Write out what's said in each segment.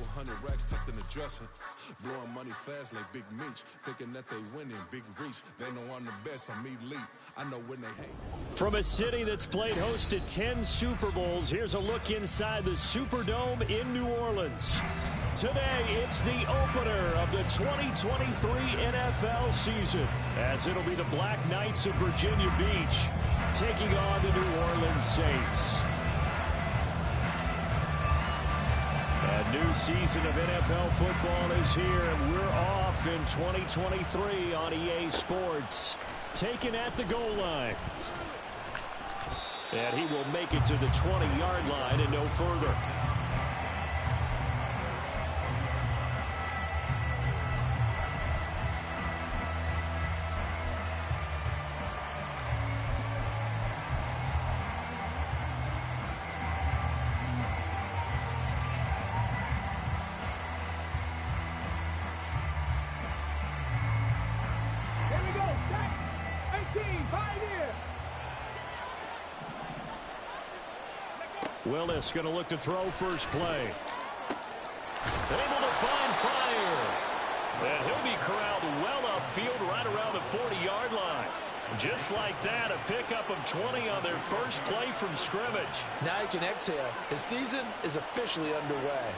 400 racks tucked in the dresser. Blowing money fast like Big Meech. Thinking that they winning, big reach. They know I'm the best, I'm elite. I know when they hate. From a city that's played host to 10 Super Bowls, here's a look inside the Superdome in New Orleans. Today, it's the opener of the 2023 NFL season, as it'll be the Black Knights of Virginia Beach taking on the New Orleans Saints. A new season of NFL football is here, and we're off in 2023 on EA Sports. Taken at the goal line. And he will make it to the 20-yard line and no further. Willis going to look to throw first play. Able to find Pryor. And he'll be corralled well upfield right around the 40-yard line. Just like that, a pickup of 20 on their first play from scrimmage. Now you can exhale. The season is officially underway.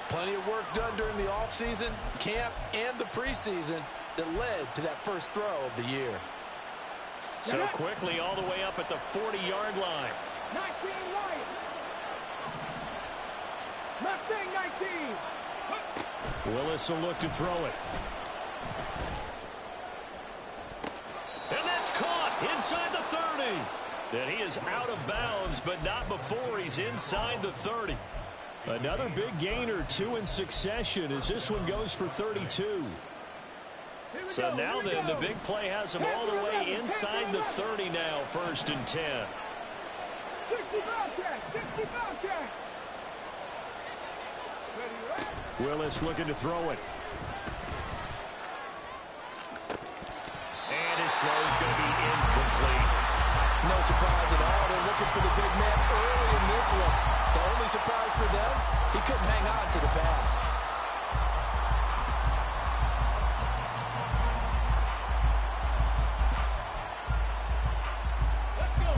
Plenty of work done during the offseason, camp, and the preseason that led to that first throw of the year. So quickly all the way up at the 40-yard line. 19 Lions. Left thing, 19. Willis will look to throw it. And that's caught inside the 30. And he is out of bounds, but not before he's inside the 30. Another big gainer, 2 in succession, as this one goes for 32. So now then, the big play has him all the way inside the 30 now, 1st and 10. 60 Bobcat, 60 Bobcat. Willis looking to throw it. And his throw is going to be incomplete. No surprise at all. They're looking for the big man early in this one. The only surprise for them, he couldn't hang on to the pass.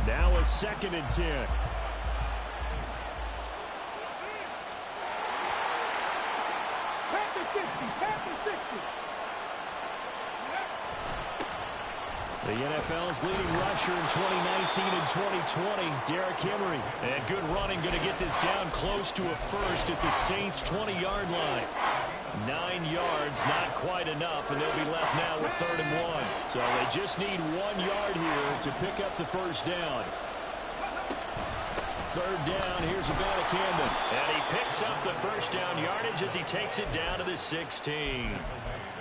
Now a 2nd and 10. The NFL's leading rusher in 2019 and 2020, Derrick Henry. And good running, going to get this down close to a first at the Saints' 20-yard line. 9 yards, not quite enough, and they'll be left now with 3rd and 1. So they just need 1 yard here to pick up the first down. 3rd down, here's Abanikanda. And he picks up the first down yardage as he takes it down to the 16.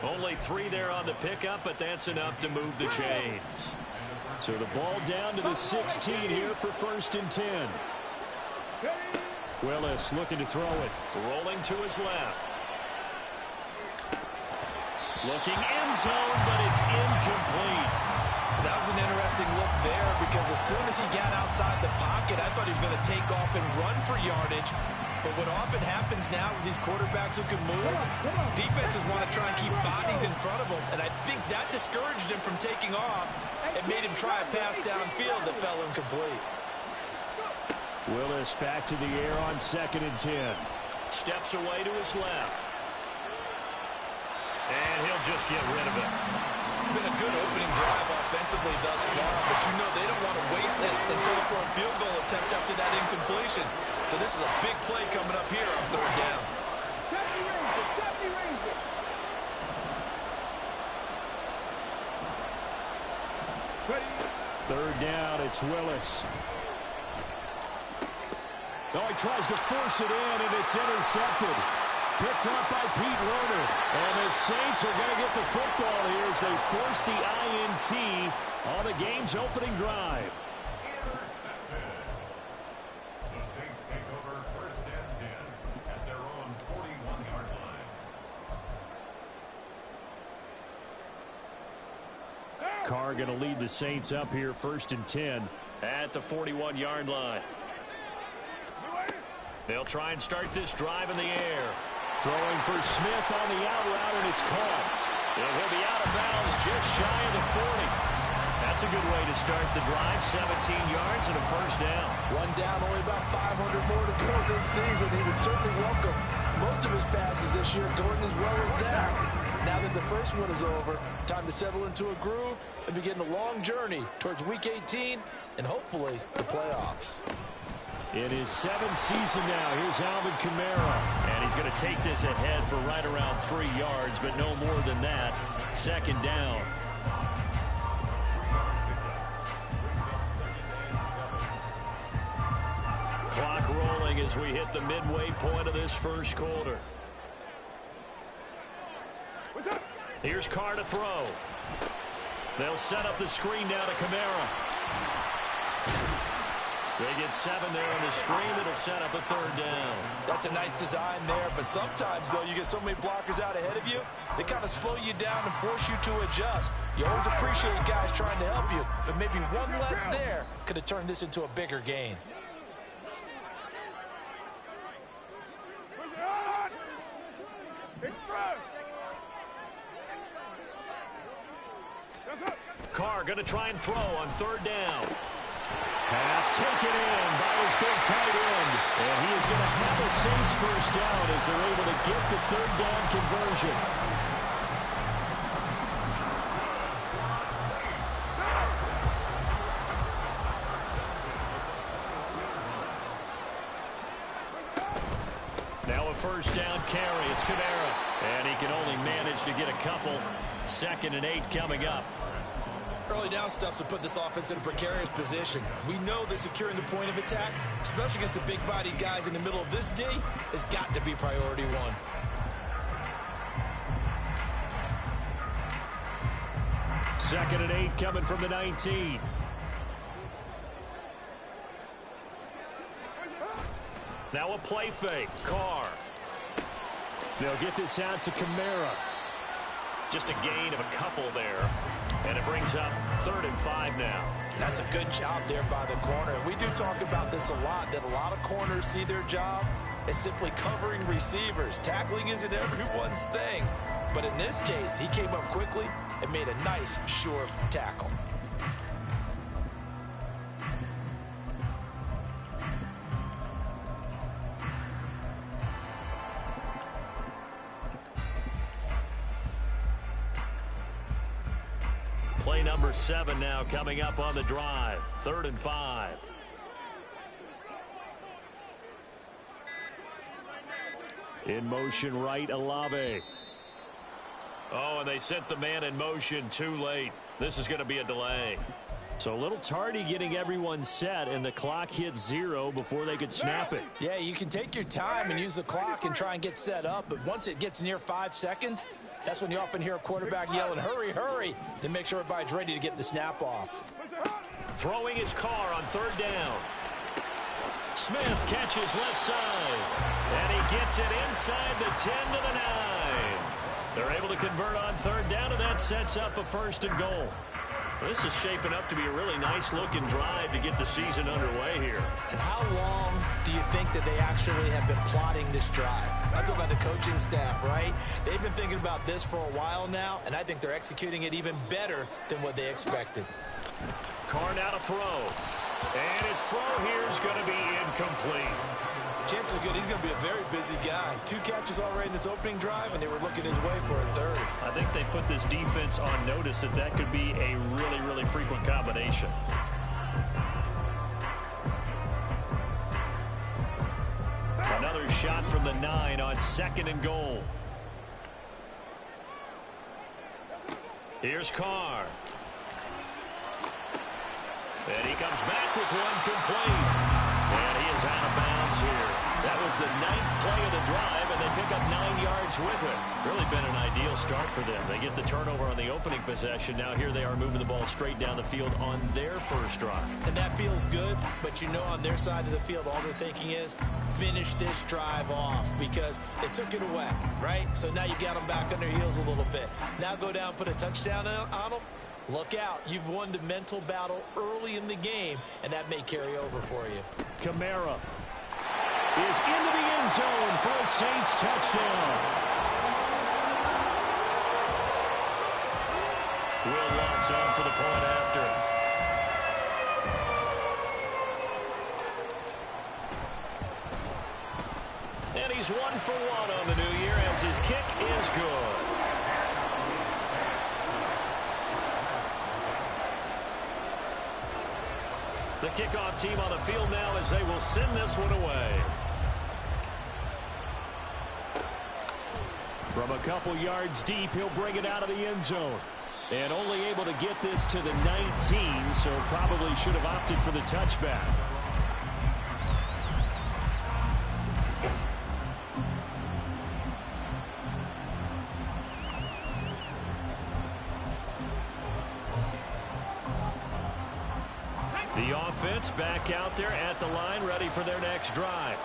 Only 3 there on the pickup, but that's enough to move the chains. So the ball down to the 16 here for 1st and 10. Willis looking to throw it. Rolling to his left. Looking end zone, but it's incomplete. That was an interesting look there because as soon as he got outside the pocket, I thought he was going to take off and run for yardage. But what often happens now with these quarterbacks who can move, defenses want to try and keep bodies in front of them. And I think that discouraged him from taking off and made him try a pass downfield that fell incomplete. Willis back to the air on 2nd and 10. Steps away to his left. And he'll just get rid of it. It's been a good opening drive offensively thus far, but you know they don't want to waste it and settle for a field goal attempt after that incompletion. So this is a big play coming up here on 3rd down. 3rd down, it's Willis. Oh, he tries to force it in, and it's intercepted. Picked up by Pete Werner. And the Saints are going to get the football here as they force the INT on the game's opening drive. The Saints take over 1st and 10 at their own 41-yard line. Carr going to lead the Saints up here 1st and 10 at the 41-yard line. They'll try and start this drive in the air. Throwing for Smith on the out route, and it's caught. And he'll be out of bounds just shy of the 40. That's a good way to start the drive. 17 yards and a first down. One down, only about 500 more to go this season. He would certainly welcome most of his passes this year going as well as that. Now that the first one is over, time to settle into a groove and begin the long journey towards Week 18 and hopefully the playoffs. In his 7th season now, here's Alvin Kamara. And he's going to take this ahead for right around 3 yards, but no more than that. Second down. Clock rolling as we hit the midway point of this first quarter. Here's Carr to throw. They'll set up the screen down to Kamara. They get 7 there on the screen. It'll set up a third down. That's a nice design there, but sometimes, though, you get so many blockers out ahead of you, they kind of slow you down and force you to adjust. You always appreciate guys trying to help you, but maybe one less there could have turned this into a bigger gain. Carr going to try and throw on third down. Pass taken in by his big tight end. And he is going to have a Saints first down as they're able to get the third down conversion. Now a first down carry. It's Kamara. And he can only manage to get a couple. 2nd and 8 coming up. Early down stuff to put this offense in a precarious position. We know that securing the point of attack, especially against the big-bodied guys in the middle of this D, has got to be priority one. Second and 8 coming from the 19. Now a play fake. Carr. They'll get this out to Kamara. Just a gain of a couple there. And it brings up 3rd and 5 now. That's a good job there by the corner. We do talk about this a lot, that a lot of corners see their job as simply covering receivers. Tackling isn't everyone's thing. But in this case, he came up quickly and made a nice, sure tackle. Play number 7 now coming up on the drive. 3rd and 5. In motion right, Olave. Oh, and they sent the man in motion too late. This is going to be a delay. So a little tardy getting everyone set, and the clock hits 0 before they could snap it. Yeah, you can take your time and use the clock and try and get set up, but once it gets near 5 seconds, that's when you often hear a quarterback yelling, hurry, hurry, to make sure everybody's ready to get the snap off. Throwing his Carr on 3rd down. Smith catches left side, and he gets it inside the 10 to the 9. They're able to convert on 3rd down, and that sets up a 1st and goal. This is shaping up to be a really nice-looking drive to get the season underway here. And how long do you think that they actually have been plotting this drive? I'm talking about the coaching staff, right? They've been thinking about this for a while now, and I think they're executing it even better than what they expected. Carr now to throw. And his throw here is going to be incomplete. Chances are good he's going to be a very busy guy. 2 catches already in this opening drive, and they were looking his way for a 3rd. I think they put this defense on notice that that could be a really, really frequent combination. Another shot from the 9 on 2nd and goal. Here's Carr. And he comes back with one complete. And he is out of bounds here. That was the 9th play of the drive, and they pick up 9 yards with it. Really been an ideal start for them. They get the turnover on the opening possession. Now here they are moving the ball straight down the field on their first drive. And that feels good, but you know on their side of the field, all they're thinking is finish this drive off because they took it away, right? So now you got them back on their heels a little bit. Now go down, put a touchdown on them. Look out. You've won the mental battle early in the game, and that may carry over for you. Kamara. is into the end zone for a Saints touchdown. Will Lutz on for the point after. And he's 1 for 1 on the new year as his kick is good. The kickoff team on the field now as they will send this one away. From a couple yards deep, he'll bring it out of the end zone. And only able to get this to the 19, so probably should have opted for the touchback. The offense back out there at the line, ready for their next drive.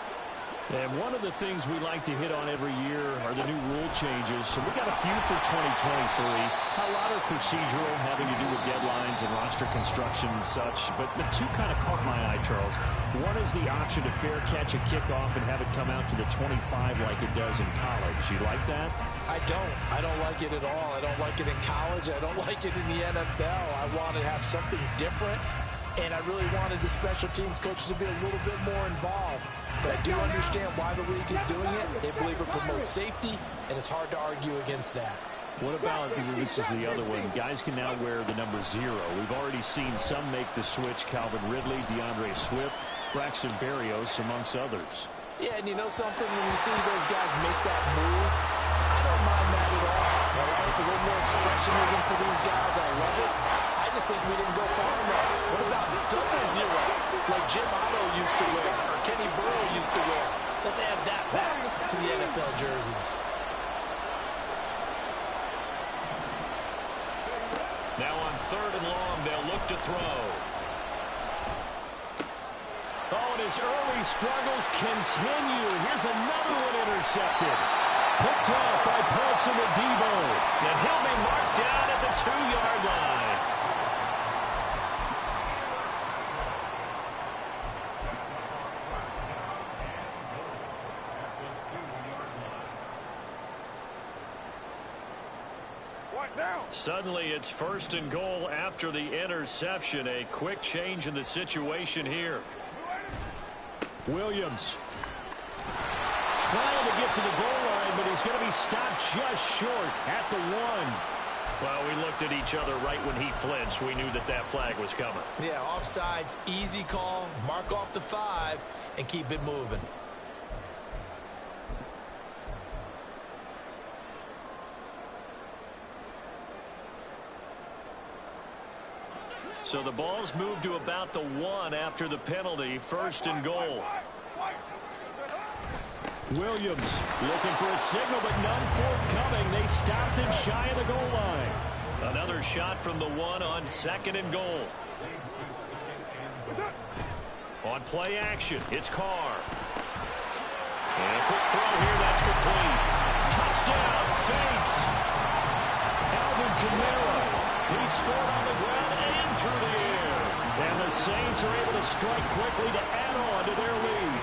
And one of the things we like to hit on every year are the new rule changes. So we got a few for 2023. A lot are procedural, having to do with deadlines and roster construction and such. But the two kind of caught my eye, Charles. One is the option to fair catch a kickoff and have it come out to the 25 like it does in college. You like that? I don't. I don't like it at all. I don't like it in college. I don't like it in the NFL. I want to have something different. And I really wanted the special teams coaches to be a little bit more involved. But I do understand why the league is doing it. They believe it promotes safety, and it's hard to argue against that. What about, this is the other one, guys can now wear the number 0. We've already seen some make the switch, Calvin Ridley, DeAndre Swift, Braxton Berrios, amongst others. Yeah, and you know something? When you see those guys make that move, I don't mind that at all. All right? A little more expressionism for these guys. I love it. I just think we didn't go far enough. What about double 0, like Jim Otto used to wear, or Kenny Burrow used to wear? Let's add that back to the NFL jerseys. Now on 3rd and long, they'll look to throw. Oh, and his early struggles continue. Here's another one intercepted. Picked off by Paulson Adebo. And he'll be marked down at the 2-yard line. Suddenly it's 1st and goal after the interception. A quick change in the situation here. Williams trying to get to the goal line, but he's going to be stopped just short at the 1. Well, we looked at each other right when he flinched. We knew that that flag was coming. Yeah, offsides, easy call. Mark off the 5 and keep it moving. So the ball's moved to about the 1 after the penalty. 1st and goal. Williams looking for a signal, but none forthcoming. They stopped him shy of the goal line. Another shot from the 1 on 2nd and goal. On play action, it's Carr. And a quick throw here, that's complete. Touchdown, Saints. Alvin Kamara. He scored on the ground and through the air. And the Saints are able to strike quickly to add on to their lead.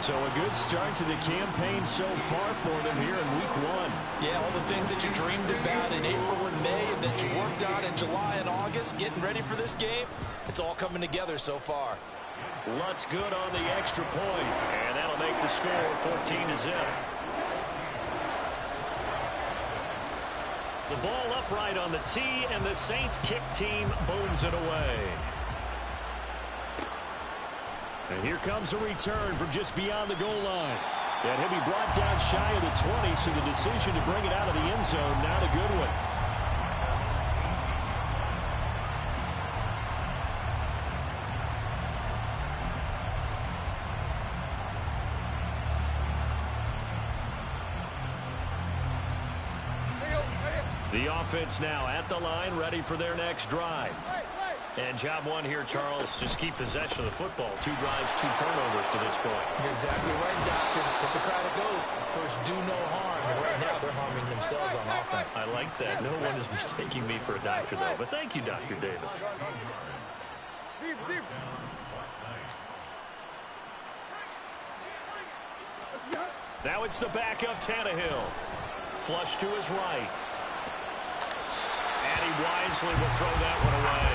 So a good start to the campaign so far for them here in week 1. Yeah, all the things that you dreamed about in April and May and that you worked on in July and August, getting ready for this game, it's all coming together so far. Lutz good on the extra point, and that'll make the score 14-0. The ball upright on the tee, and the Saints kick team booms it away. And here comes a return from just beyond the goal line. And he'll be brought down shy of the 20, so the decision to bring it out of the end zone, not a good one. The offense now at the line, ready for their next drive. And job 1 here, Charles, just keep possession of the football. 2 drives, 2 turnovers to this point. You're exactly right, Doctor. Hippocratic oath. First, do no harm. And right now, they're harming themselves on offense. I like that. No one is mistaking me for a doctor, though. But thank you, Dr. Davis. Now it's the backup Tannehill. Flush to his right. And he wisely will throw that one away.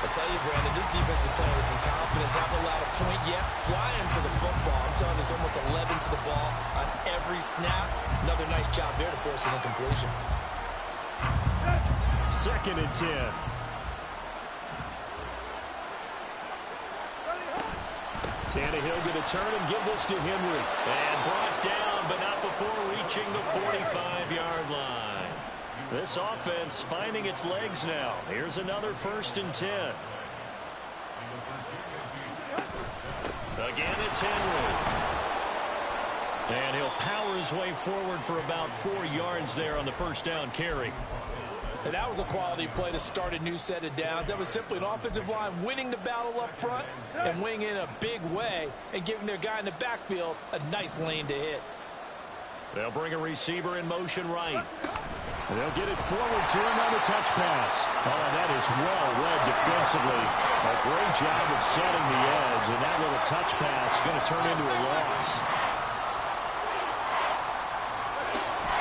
I tell you, Brandon, this defense is playing with some confidence. Haven't allowed a point yet. Flying to the football. I'm telling you, there's almost 11 to the ball on every snap. Another nice job there to force an incompletion. 2nd and 10. Tannehill going to turn and give this to Henry. And brought down, but not before reaching the 45-yard line. This offense finding its legs now. Here's another 1st and 10. Again, it's Henry. And he'll power his way forward for about 4 yards there on the 1st down carry. And that was a quality play to start a new set of downs. That was simply an offensive line winning the battle up front and winning in a big way and giving their guy in the backfield a nice lane to hit. They'll bring a receiver in motion right. And they'll get it forward to him on the touch pass. Oh, that is well read defensively. A great job of setting the edge, and that little touch pass is going to turn into a loss.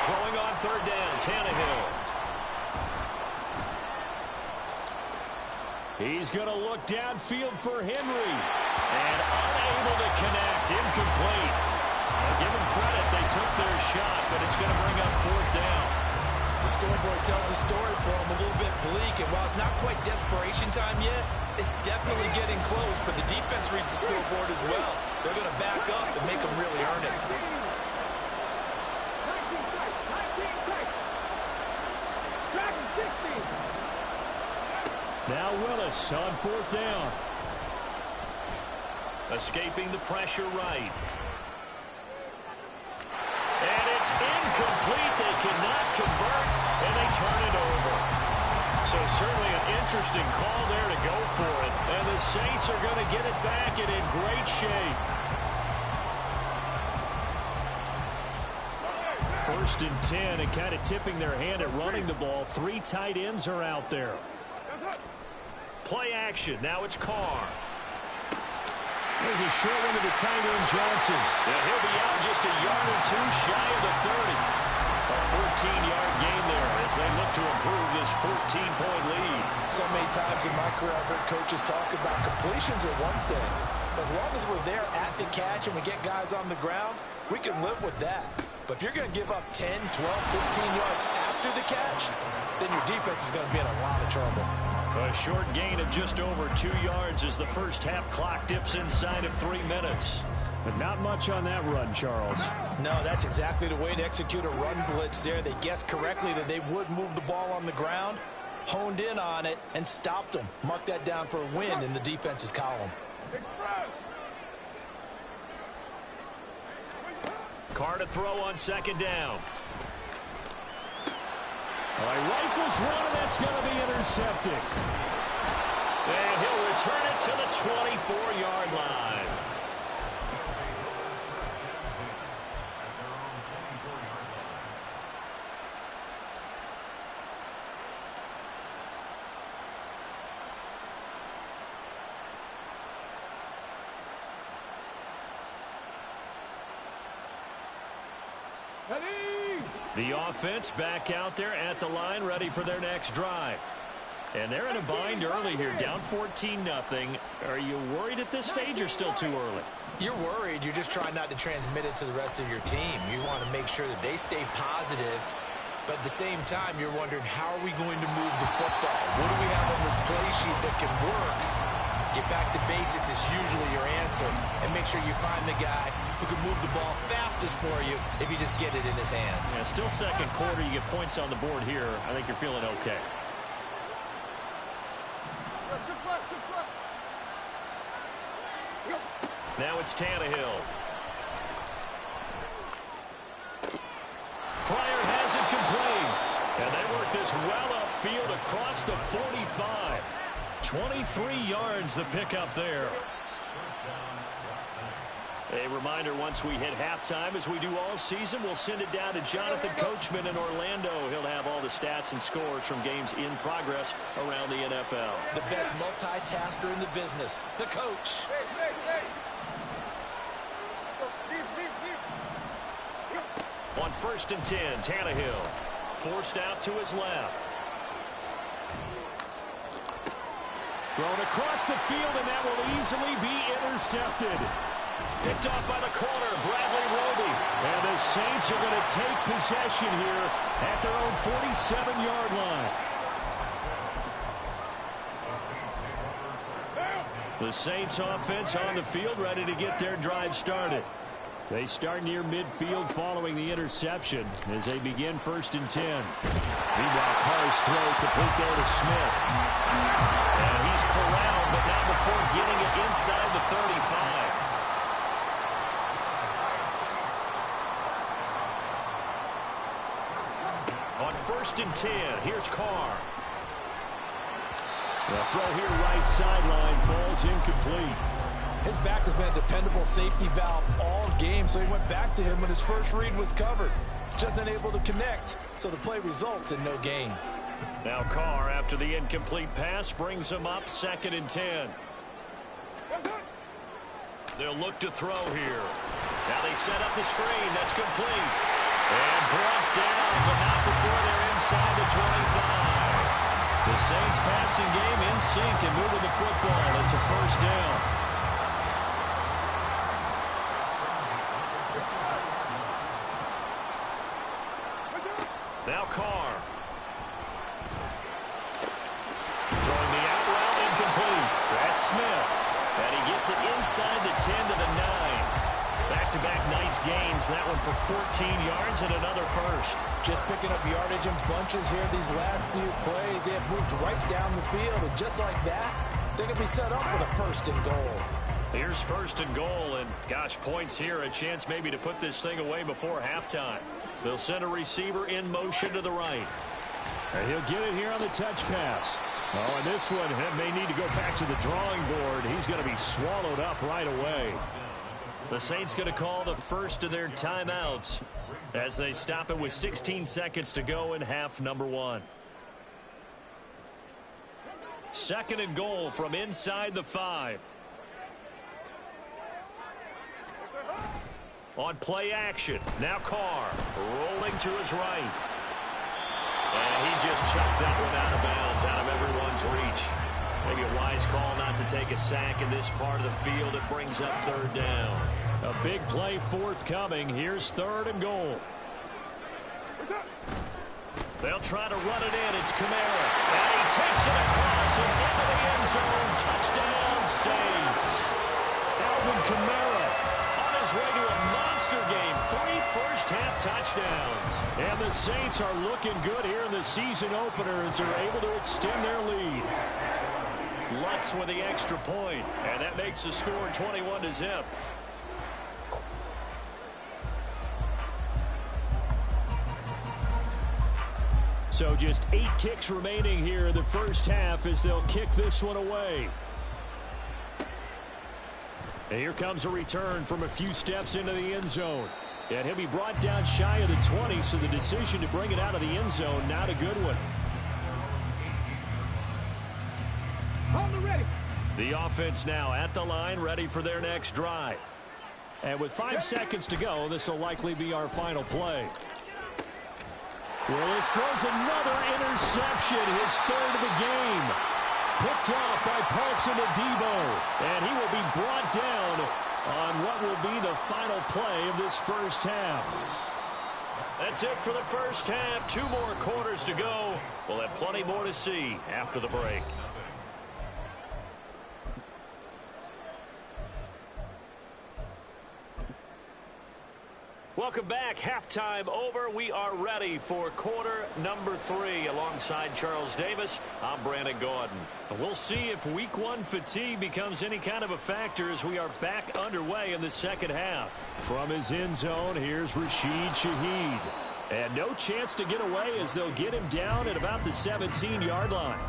Throwing on 3rd down, Tannehill. He's going to look downfield for Henry. And unable to connect. Incomplete. I'll give them credit. They took their shot, but it's going to bring up 4th down. The scoreboard tells the story for him, a little bit bleak. And while it's not quite desperation time yet, it's definitely getting close. But the defense reads the scoreboard as well. They're going to back up and make them really earn it. 19 sacks. Dragon 60. Now Willis on 4th down. Escaping the pressure right. And it's incomplete. They cannot convert, and they turn it over. So certainly an interesting call there to go for it. And the Saints are going to get it back and in great shape. 1st and 10, and kind of tipping their hand at running the ball. 3 tight ends are out there. Play action. Now it's Carr. There's a short one to the tight end, Johnson. And he'll be out just a yard or 2 shy of the 30. A 14-yard gain there as they look to improve this 14-point lead. So many times in my career I've heard coaches talk about completions are one thing. As long as we're there at the catch and we get guys on the ground, we can live with that. But if you're going to give up 10, 12, 15 yards after the catch, then your defense is going to be in a lot of trouble. A short gain of just over 2 yards as the first half clock dips inside of 3 minutes. But not much on that run, Charles. No, that's exactly the way to execute a run blitz there. They guessed correctly that they would move the ball on the ground, honed in on it, and stopped them. Mark that down for a win in the defense's column. Carr to throw on 2nd down. All right, rifles one, and that's going to be intercepted. And he'll return it to the 24-yard line. The offense back out there at the line, ready for their next drive. And they're in a bind early here, down 14-0. Are you worried at this stage or still too early? You're worried. You're just trying not to transmit it to the rest of your team. You want to make sure that they stay positive. But at the same time, you're wondering, how are we going to move the football? What do we have on this play sheet that can work? Get back to basics is usually your answer. And make sure you find the guy who can move the ball fastest for you if you just get it in his hands. Yeah, still 2nd quarter. You get points on the board here. I think you're feeling okay. Now it's Tannehill. Pryor has it complete. And they work this well upfield across the 45. 23 yards the pickup there. A reminder, once we hit halftime, as we do all season, we'll send it down to Jonathan Coachman in Orlando. He'll have all the stats and scores from games in progress around the NFL. The best multitasker in the business, the coach. On 1st and 10, Tannehill forced out to his left. Thrown across the field, and that will easily be intercepted. Picked off by the corner, Bradley Roby. And the Saints are going to take possession here at their own 47-yard line. The Saints offense on the field, ready to get their drive started. They start near midfield following the interception as they begin 1st and 10. Meanwhile, Carr's throw complete there to Smith. And he's corralled, but not before getting it inside the 35. On 1st and 10, here's Carr. The throw here right sideline falls incomplete. His back has been a dependable safety valve all game, so he went back to him when his first read was covered. Just unable to connect, so the play results in no gain. Now Carr, after the incomplete pass, brings him up 2nd and 10. They'll look to throw here. Now they set up the screen. That's complete. And brought down, but not before they're inside the 25. The Saints passing game in sync and moving the football. It's a 1st down. Now Carr. Throwing the out route incomplete. That's Smith. And he gets it inside the 10 to the 9. Back-to-back nice gains. That one for 14 yards and another first. Just picking up yardage in bunches here these last few plays. They have moved right down the field. And just like that, they can be set up with a 1st and goal. Here's 1st and goal. And, gosh, points here. A chance maybe to put this thing away before halftime. They'll send a receiver in motion to the right. And he'll get it here on the touch pass. Oh, and this one may need to go back to the drawing board. He's going to be swallowed up right away. The Saints going to call the first of their timeouts as they stop it with 16 seconds to go in half number 1. 2nd and goal from inside the 5. On play action, now Carr rolling to his right. And he just chucked that one out of bounds, out of everyone's reach. Maybe a wise call not to take a sack in this part of the field. It brings up 3rd down. A big play forthcoming. Here's 3rd and goal. They'll try to run it in. It's Kamara. And he takes it across and into the end zone. Touchdown, Saints. Alvin Kamara on his way to a monster game. 3 first-half touchdowns. And the Saints are looking good here in the season opener as they're able to extend their lead. Lutz with the extra point, and that makes the score 21-0. So just 8 ticks remaining here in the first half as they'll kick this one away. And here comes a return from a few steps into the end zone. And he'll be brought down shy of the 20, so the decision to bring it out of the end zone, not a good one. The offense now at the line, ready for their next drive. And with 5 seconds to go, this will likely be our final play. Willis throws another interception, his 3rd of the game. Picked off by Paulson Adebo. And he will be brought down on what will be the final play of this first half. That's it for the first half. 2 more quarters to go. We'll have plenty more to see after the break. Welcome back. Halftime over. We are ready for quarter number 3. Alongside Charles Davis, I'm Brandon Gaudin. We'll see if week 1 fatigue becomes any kind of a factor as we are back underway in the second half. From his end zone, here's Rashid Shaheed. And no chance to get away as they'll get him down at about the 17-yard line.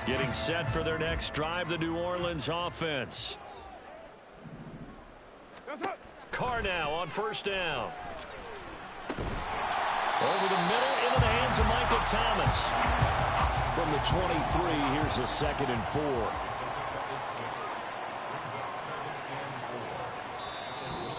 Getting set for their next drive, the New Orleans offense. Carr now on 1st down. Over the middle, into the hands of Michael Thomas. from the 23. Here's a 2nd and 4.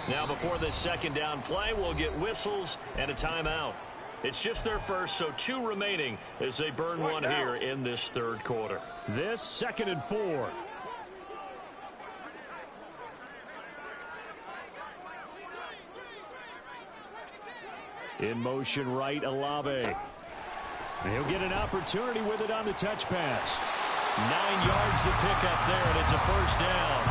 Now before this second down play, we'll get whistles and a timeout. It's just their first, so 2 remaining as they burn one here in this third quarter. This 2nd and 4. In motion right, Olave. And he'll get an opportunity with it on the touch pass. 9 yards to pick up there, and it's a first down.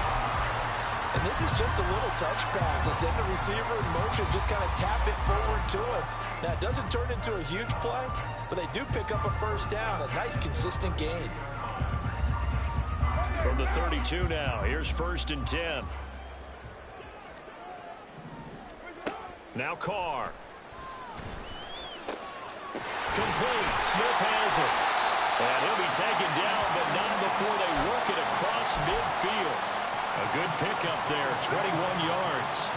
And this is just a little touch pass. They send the receiver in motion, just kind of tap it forward to him. Now, it doesn't turn into a huge play, but they do pick up a first down. A nice, consistent gain. From the 32 now, here's 1st and 10. Now Carr. Complete. Smith has it. And he'll be taken down, but not before they work it across midfield. A good pickup there, 21 yards.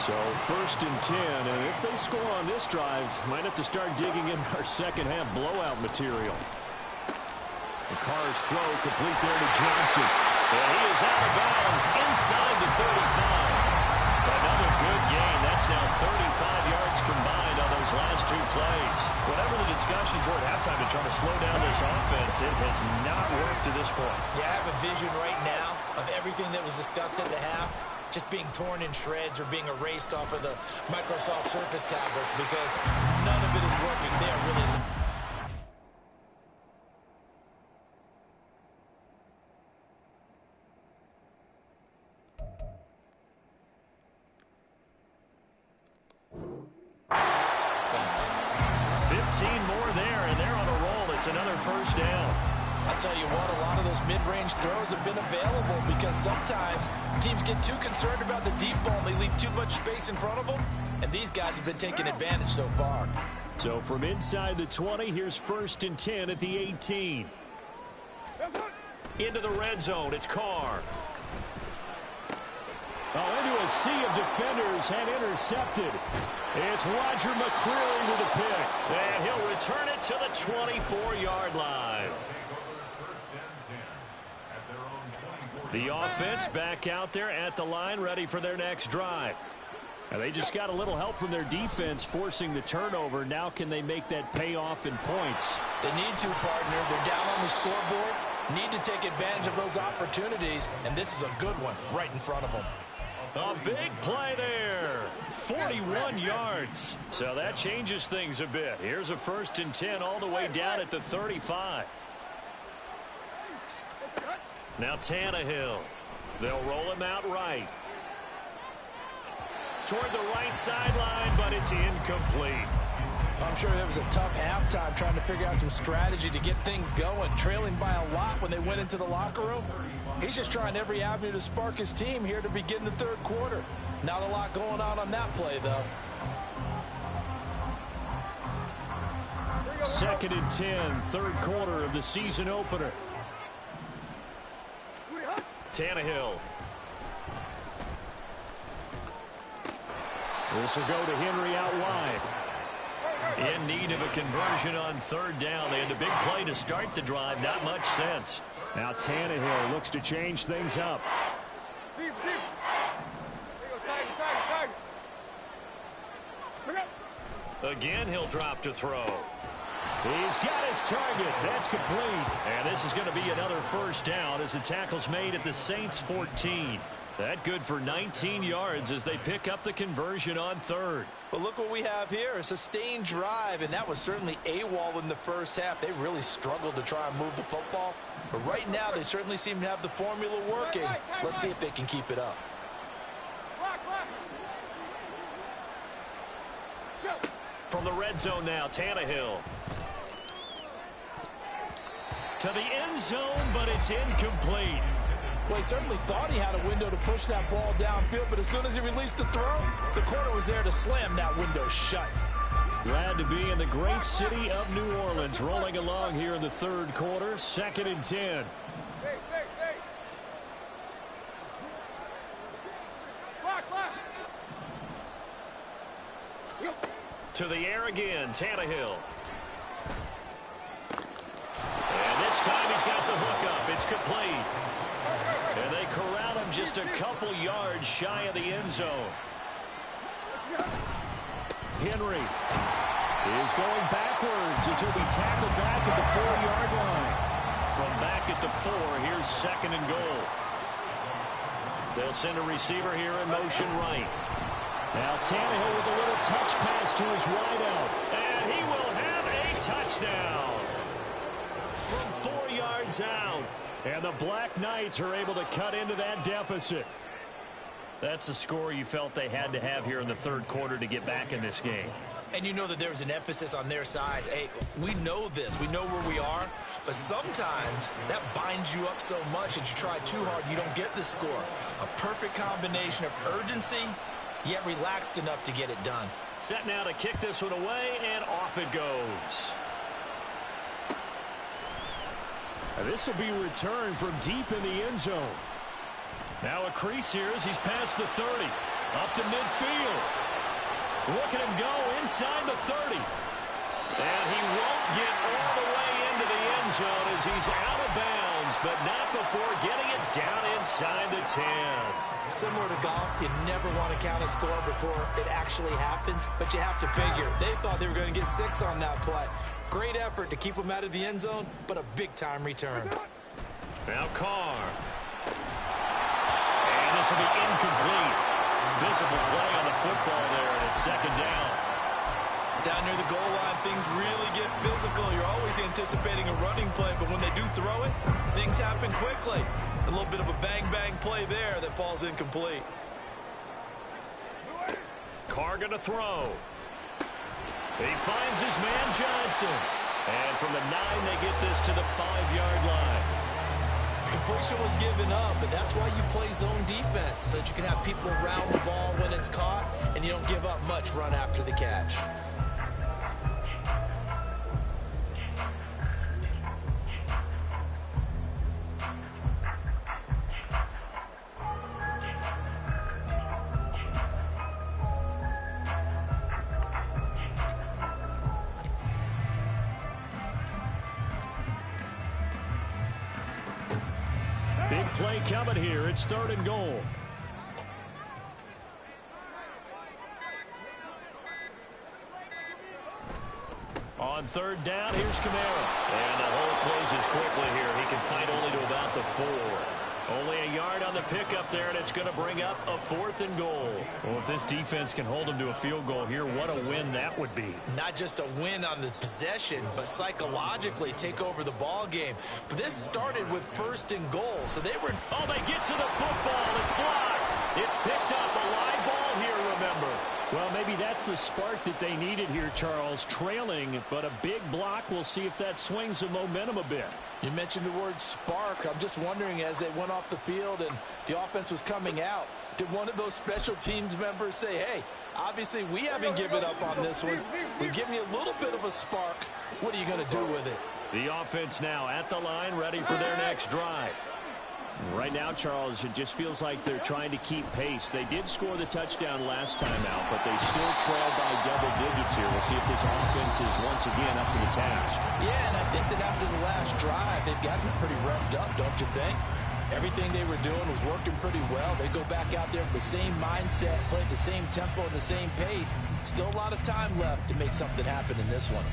So 1st and 10, and if they score on this drive, might have to start digging in our second-half blowout material. The Carr's throw complete there to Johnson. And he is out of bounds inside the 35. Another good gain. That's now 35 yards combined on those last 2 plays. Whatever the discussions were at halftime to try to slow down this offense, it has not worked to this point. Yeah, I have a vision right now of everything that was discussed at the half just being torn in shreds or being erased off of the Microsoft Surface tablets because none of it is working. They are really... Thanks. 15 more there, and they're on a roll. It's another first down. I'll tell you what, a lot of those mid-range throws have been available because sometimes teams get too concerned about the deep ball and they leave too much space in front of them, and these guys have been taking advantage so far. So from inside the 20, here's 1st and 10 at the 18. Into the red zone, it's Carr. Into a sea of defenders and intercepted. It's Roger McCreary with a pick. And he'll return it to the 24-yard line. The offense back out there at the line, ready for their next drive. And they just got a little help from their defense forcing the turnover. Now can they make that pay off in points? They need to, partner. They're down on the scoreboard. Need to take advantage of those opportunities. And this is a good one right in front of them. A big play there. 41 yards. So that changes things a bit. Here's a 1st and 10 all the way down at the 35. Now Tannehill. They'll roll him out right. Toward the right sideline, but it's incomplete. I'm sure there was a tough halftime trying to figure out some strategy to get things going, trailing by a lot when they went into the locker room. He's just trying every avenue to spark his team here to begin the third quarter. Not a lot going on that play, though. 2nd and 10, third quarter of the season opener. Tannehill. This will go to Henry out wide. In need of a conversion on 3rd down. They had a big play to start the drive. Not much sense. Now Tannehill looks to change things up. Again, he'll drop to throw. He's got his target. That's complete. And this is going to be another first down as the tackle's made at the Saints 14. That good for 19 yards as they pick up the conversion on 3rd. But look what we have here, a sustained drive, and that was certainly AWOL in the first half. They really struggled to try and move the football. But right now, they certainly seem to have the formula working. Let's see if they can keep it up. From the red zone now, Tannehill. To the end zone, but it's incomplete. Well, he certainly thought he had a window to push that ball downfield, but as soon as he released the throw, the corner was there to slam that window shut. Glad to be in the great city of New Orleans, rolling along here in the third quarter, 2nd and 10. To the air again, Tannehill. just a couple yards shy of the end zone. Henry is going backwards as he'll be tackled back at the 4-yard line. From back at the 4, here's 2nd and goal. They'll send a receiver here in motion right. Now Tannehill with a little touch pass to his wideout. And he will have a touchdown from 4 yards out. And the Black Knights are able to cut into that deficit. That's the score you felt they had to have here in the 3rd quarter to get back in this game. And you know that there was an emphasis on their side. Hey, we know this. We know where we are. But sometimes that binds you up so much that you try too hard, you don't get the score. A perfect combination of urgency, yet relaxed enough to get it done. Set now to kick this one away, and off it goes. This will be returned from deep in the end zone. Now a crease here as he's past the 30. Up to midfield. Look at him go inside the 30. And he won't get all the way into the end zone as he's out of bounds, but not before getting it down inside the 10. Similar to golf, you never want to count a score before it actually happens, but you have to figure. They thought they were going to get 6 on that play. Great effort to keep them out of the end zone, but a big-time return. Now Carr. And this will be incomplete. Visible play on the football there, and it's 2nd down. Down near the goal line, things really get physical. You're always anticipating a running play, but when they do throw it, things happen quickly. A little bit of a bang-bang play there that falls incomplete. Carr going to throw. He finds his man Johnson. And from the 9, they get this to the 5-yard line. Completion was given up, but that's why you play zone defense, so that you can have people around the ball when it's caught, and you don't give up much run after the catch. Big play coming here. It's 3rd and goal. On 3rd down, here's Kamara. And the hole closes quickly here. He can fight only to about the 4. Only a yard on the pickup there, and it's going to bring up a 4th and goal. Well, if this defense can hold them to a field goal here, what a win that would be. Not just a win on the possession, but psychologically take over the ball game. But this started with 1st and goal, so they were... Oh, they get to the football. It's blocked. It's picked up. A live ball here, remember. Well, maybe that's the spark that they needed here, Charles. Trailing, but a big block. We'll see if that swings the momentum a bit. You mentioned the word spark. I'm just wondering, as they went off the field and the offense was coming out, did one of those special teams members say, hey, obviously we haven't given up on this one. We've given you a little bit of a spark. What are you going to do with it? The offense now at the line, ready for their next drive. Right now, Charles, it just feels like they're trying to keep pace. They did score the touchdown last time out, but they still trail by double digits here. We'll see if this offense is once again up to the task. Yeah, and I think that after the last drive, they've gotten pretty revved up, don't you think? Everything they were doing was working pretty well. They go back out there with the same mindset, play at the same tempo and the same pace. Still a lot of time left to make something happen in this one.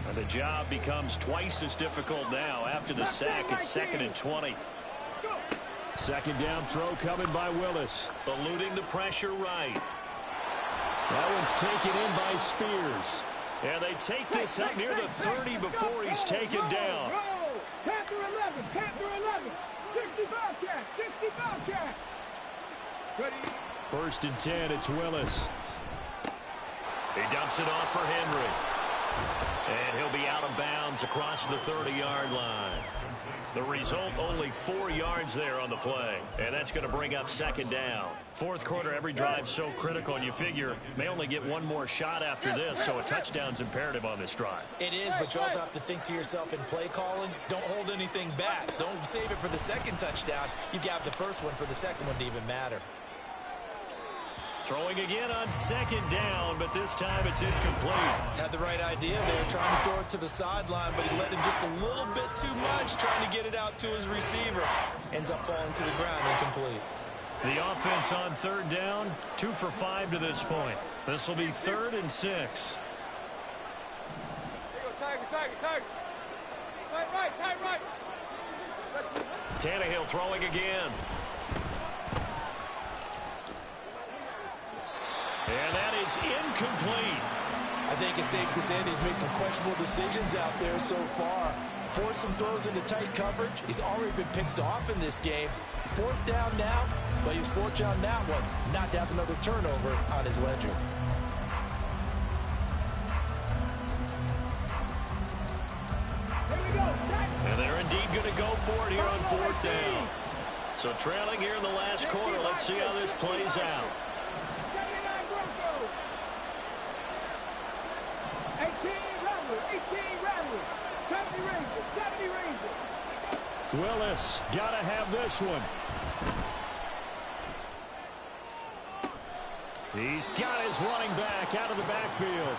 And the job becomes twice as difficult now. After the sack, it's 2nd and 20. 2nd down throw coming by Willis. Eluding the pressure right. That one's taken in by Spears. And they take this up near the 30 before he's taken down. Panther 11, Panther 11. 65 catch, 65 catch. Ready. 1st and 10, it's Willis. He dumps it off for Henry. And he'll be out of bounds across the 30-yard line. The result, only 4 yards there on the play. And that's going to bring up 2nd down. 4th quarter, every drive so critical, and you figure may only get one more shot after this, so a touchdown's imperative on this drive. It is, but you also have to think to yourself in play calling, don't hold anything back. Don't save it for the 2nd touchdown. You got the 1st one for the 2nd one to even matter. Throwing again on second down, but this time it's incomplete. Had the right idea there, trying to throw it to the sideline, but he let him just a little bit too much, trying to get it out to his receiver. Ends up falling to the ground, incomplete. The offense on third down, 2 for 5 to this point. This will be 3rd and 6. Right. Tannehill throwing again. And that is incomplete. I think it's safe to say that he's made some questionable decisions out there so far. Forced some throws into tight coverage. He's already been picked off in this game. 4th down now, but he was fortunate on that one not to have another turnover on his ledger. And they're indeed going to go for it here on 4th down. So trailing here in the last quarter. Let's see how this plays out. 18 Rattlers, 70 Rangers. Willis got to have this one. He's got his running back out of the backfield.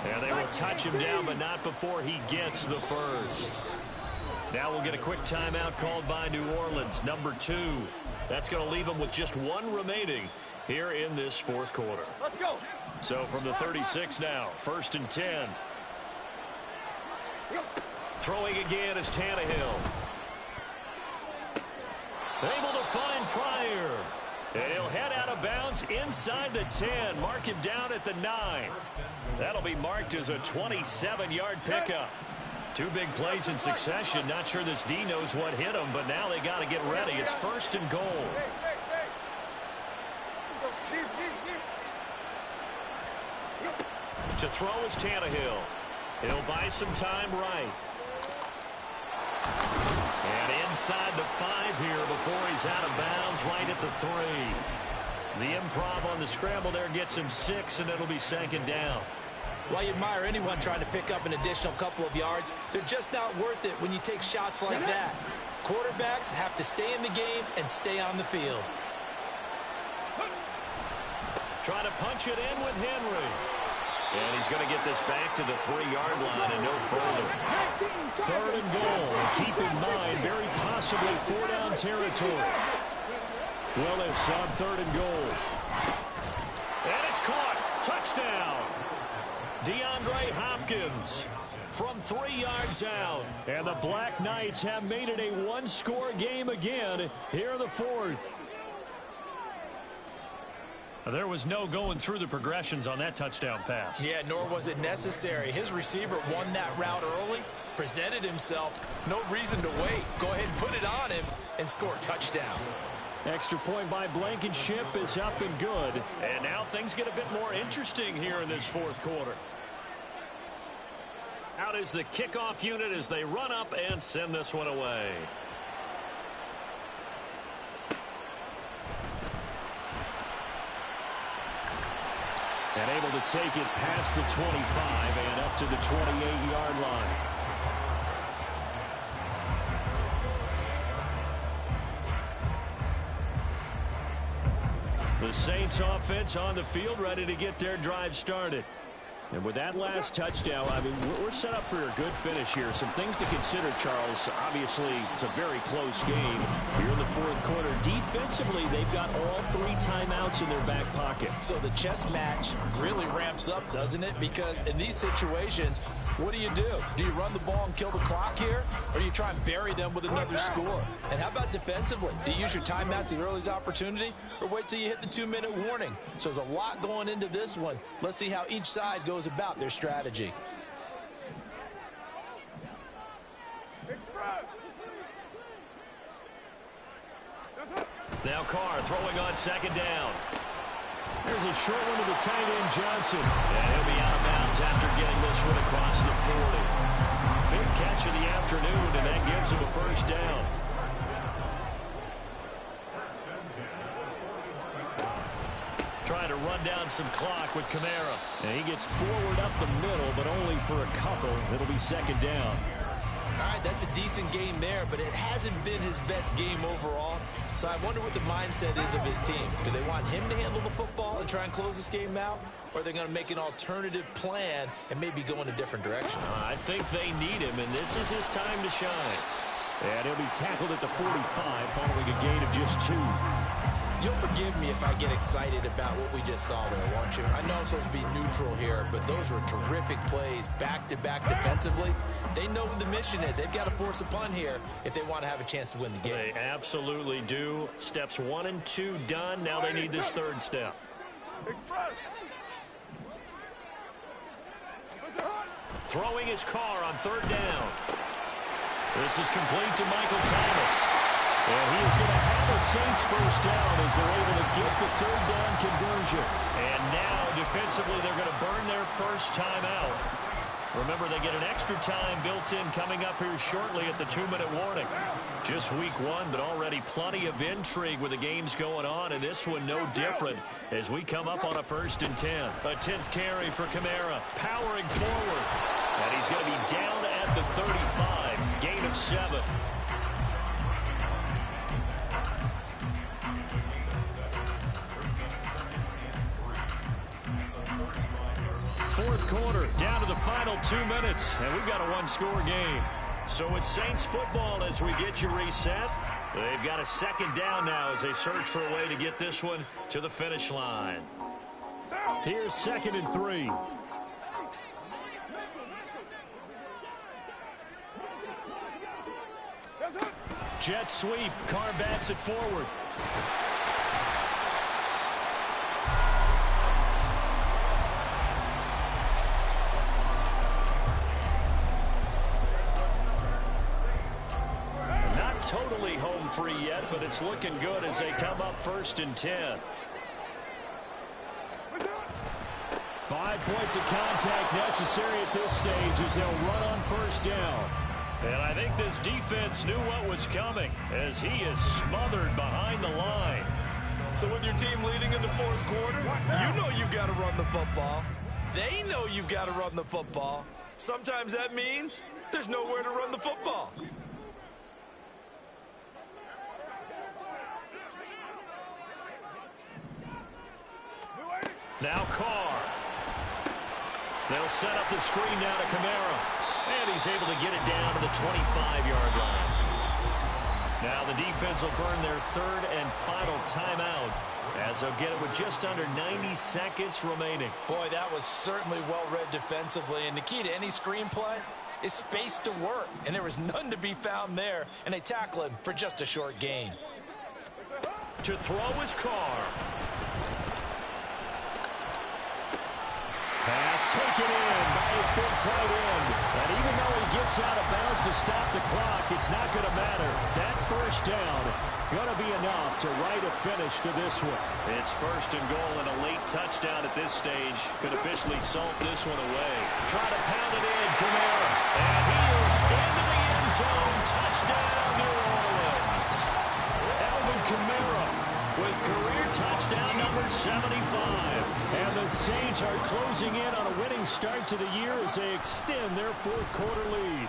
And they will touch him down, but not before he gets the first. Now we'll get a quick timeout called by New Orleans, number 2. That's going to leave them with just 1 remaining here in this 4th quarter. Let's go. So from the 36 now, 1st and 10. Throwing again is Tannehill. Able to find Pryor. And he'll head out of bounds inside the 10. Mark him down at the 9. That'll be marked as a 27-yard pickup. 2 big plays in succession. Not sure this D knows what hit him, but now they got to get ready. It's 1st and goal. To throw is Tannehill. He'll buy some time right. And inside the 5 here before he's out of bounds, right at the 3. The improv on the scramble there gets him 6, and it'll be 2nd down. Well, you admire anyone trying to pick up an additional couple of yards. They're just not worth it when you take shots like that. Quarterbacks have to stay in the game and stay on the field. Trying to punch it in with Henry. And he's going to get this back to the 3-yard line and no further. 3rd and goal. And keep in mind, very possibly 4-down territory. Willis on 3rd and goal. And it's caught. Touchdown. DeAndre Hopkins from 3 yards out. And the Black Knights have made it a 1-score game again here in the 4th. There was no going through the progressions on that touchdown pass. Yeah, nor was it necessary. His receiver won that route early, presented himself. No reason to wait. Go ahead and put it on him and score a touchdown. Extra point by Blankenship is up and good. And now things get a bit more interesting here in this 4th quarter. Out is the kickoff unit as they run up and send this one away. And able to take it past the 25 and up to the 28-yard line. The Saints offense on the field, ready to get their drive started. And with that last touchdown, I mean, we're set up for a good finish here. Some things to consider, Charles. Obviously, it's a very close game here in the 4th quarter. Defensively, they've got all 3 timeouts in their back pocket. So the chess match really ramps up, doesn't it? Because in these situations, what do? Do you run the ball and kill the clock here? Or do you try and bury them with another score? And how about defensively? Do you use your timeouts at the earliest opportunity? Or wait till you hit the 2-minute warning? So there's a lot going into this one. Let's see how each side goes about their strategy. Now Carr throwing on 2nd down. There's a short one to the tight end, Johnson. And he'll be out of bounds after getting this one across the 40. 5th catch of the afternoon, and that gives him a 1st down. Trying to run down some clock with Kamara. And he gets forward up the middle, but only for a couple. It'll be 2nd down. All right, that's a decent game there, but it hasn't been his best game overall. So I wonder what the mindset is of his team. Do they want him to handle the football and try and close this game out? Or are they going to make an alternative plan and maybe go in a different direction? I think they need him, and this is his time to shine. And he'll be tackled at the 45 following a gain of just 2. You'll forgive me if I get excited about what we just saw there, won't you? I know I'm supposed to be neutral here, but those were terrific plays back-to-back defensively. They know what the mission is. They've got to force a punt here if they want to have a chance to win the game. They absolutely do. Steps 1 and 2 done. Now they need this third step. Throwing his car on third down. This is complete to Michael Thomas. And he is going to have a Saints first down as they're able to get the third down conversion. And now, defensively, they're going to burn their first time out. Remember, they get an extra time built in coming up here shortly at the 2-minute warning. Just week 1, but already plenty of intrigue with the games going on, and this one no different as we come up on a 1st and 10. A 10th carry for Kamara, powering forward. And he's going to be down at the 35, gain of 7. Fourth quarter, down to the final 2 minutes, and we've got a one-score game. So it's Saints football as we get you reset. They've got a second down now as they search for a way to get this one to the finish line. Here's 2nd and 3. Jet sweep, Carr backs it forward. Totally home free yet, but it's looking good as they come up 1st and 10. 5 points of contact necessary at this stage as they'll run on 1st down. And I think this defense knew what was coming as he is smothered behind the line. So with your team leading in the 4th quarter, you know you've got to run the football. They know you've got to run the football. Sometimes that means there's nowhere to run the football. Now Carr. They'll set up the screen down to Kamara. And he's able to get it down to the 25-yard line. Now the defense will burn their 3rd and final timeout as they'll get it with just under 90 seconds remaining. Boy, that was certainly well-read defensively. And the key to any screenplay is space to work. And there was none to be found there. And they tackle him for just a short gain. To throw is Carr. Pass taken in by his big tight end. And even though he gets out of bounds to stop the clock, it's not going to matter. That 1st down going to be enough to write a finish to this one. It's 1st and goal and a late touchdown at this stage could officially salt this one away. Try to pound it in, Kamara. And he is into the end zone. Touchdown, New Orleans. Alvin Kamara with career touchdown number 75. And the Saints are closing in on a winning start to the year as they extend their 4th quarter lead.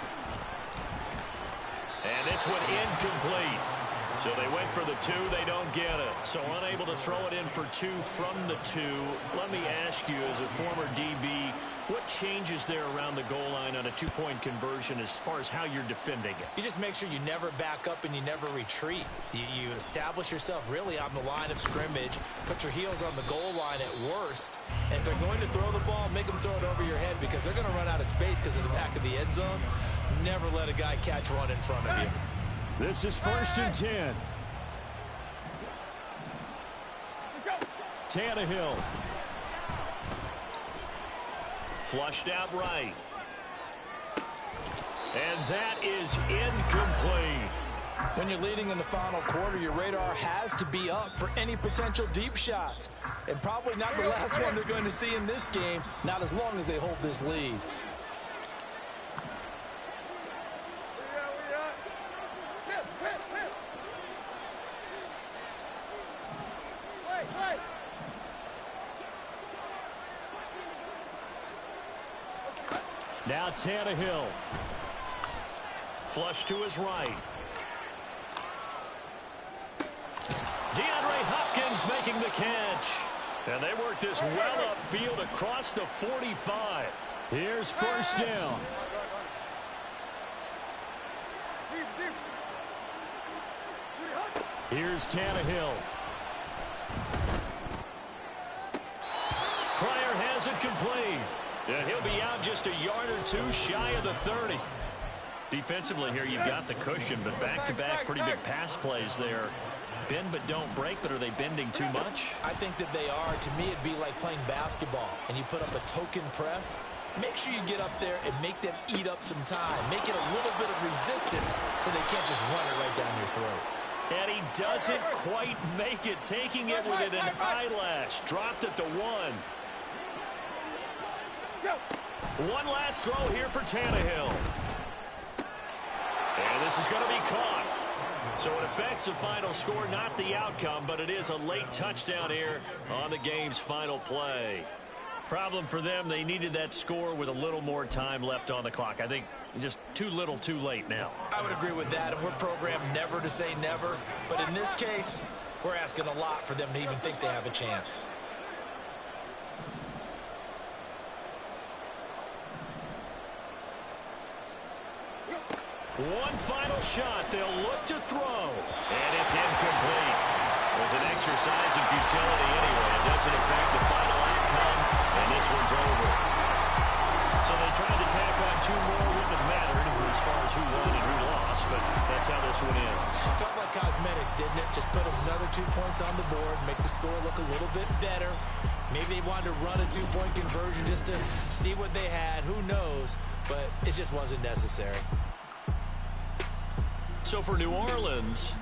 And this one incomplete. So they went for the 2, they don't get it. So unable to throw it in for 2 from the 2. Let me ask you, as a former DB, what changes there around the goal line on a 2-point conversion as far as how you're defending it? You just make sure you never back up and you never retreat. You establish yourself really on the line of scrimmage, put your heels on the goal line at worst, and if they're going to throw the ball, make them throw it over your head because they're going to run out of space because of the back of the end zone. Never let a guy catch one in front of you. This is 1st and 10. Tannehill. Flushed out right. And that is incomplete. When you're leading in the final quarter, your radar has to be up for any potential deep shots. And probably not the last one they're going to see in this game, not as long as they hold this lead. Now Tannehill. Flush to his right. DeAndre Hopkins making the catch. And they work this well upfield across the 45. Here's first down. Here's Tannehill. Pryor has it complete. And he'll be out just a yard or two shy of the 30. Defensively here, you've got the cushion, but back-to-back pretty big pass plays there. Bend but don't break, but are they bending too much? I think that they are. To me, it'd be like playing basketball, and you put up a token press. Make sure you get up there and make them eat up some time. Make it a little bit of resistance so they can't just run it right down your throat. And he doesn't quite make it, taking it within an eyelash. Dropped at the 1. One last throw here for Tannehill. And this is going to be caught. So it affects the final score, not the outcome, but it is a late touchdown here on the game's final play. Problem for them, they needed that score with a little more time left on the clock. I think just too little too late now. I would agree with that, and we're programmed never to say never. But in this case, we're asking a lot for them to even think they have a chance. One final shot. They'll look to throw. And it's incomplete. It was an exercise in futility anyway. It doesn't affect the final outcome, and this one's over. So they tried to tack on 2 more. Wouldn't have mattered as far as who won and who lost, but that's how this one ends. It felt like cosmetics, didn't it? Just put another 2 points on the board, make the score look a little bit better. Maybe they wanted to run a 2-point conversion just to see what they had. Who knows? But it just wasn't necessary. So for New Orleans,